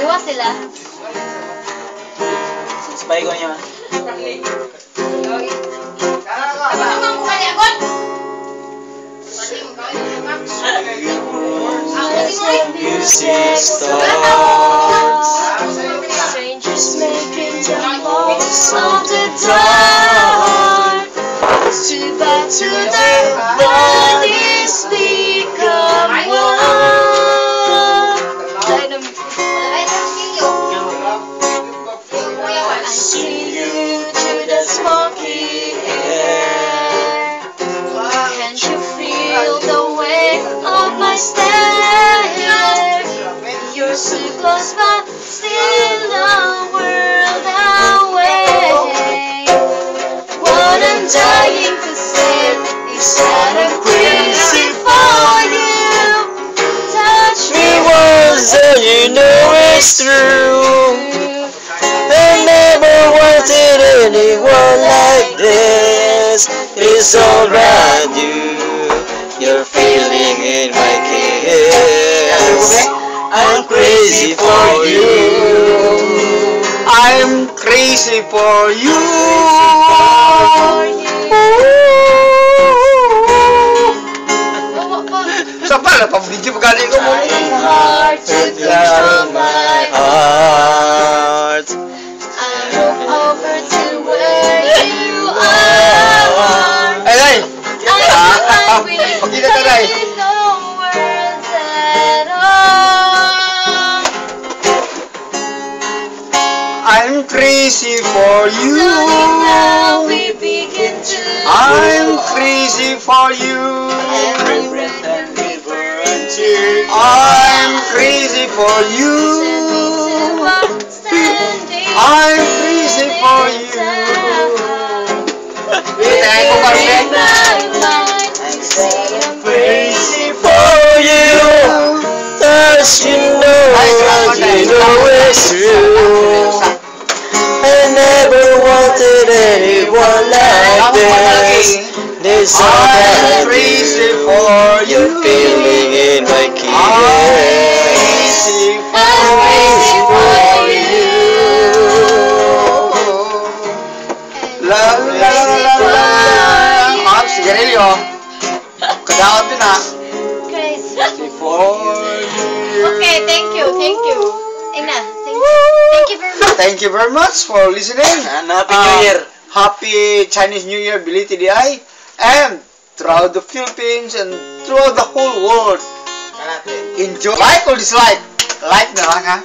Dua sila. Sabay ko niya. Music starts, strangers making jumbles of the dark. Two by two their bodies become one. I see you through the smoky air. Can't you feel the weight of my stare? You're so close but still a world away. What I'm dying to say is that I'm crazy for you. Touch me once and you know it's true. I never wanted anyone like this. It's all around you. You're feeling in my kiss. I'm crazy for you. I'm crazy for you. Sa pala, pang-video magaling ko mo. Hard to control my heart. I look over to where you are. Ay! I'm Pagkita ka na no words at all. I'm crazy for you. Now we begin to. I'm crazy for you. Every breath and river and tear. I'm crazy for you. I'm crazy for you. I'm crazy for you. Cause you know it's true. I never wanted anyone like this. This all I'm crazy for you. you're feeling in my kiss. I'm crazy for you. La la la la la. Ma'am, sigarilyo. Kadaot din na. Crazy For you. Okay, thank you. Ina, thank you. Thank you very much. Thank you very much for listening. And Happy New Year. Happy Chinese New Year, Biliti Di. And throughout the Philippines and throughout the whole world. Enjoy. Like or dislike? Like na lang ha.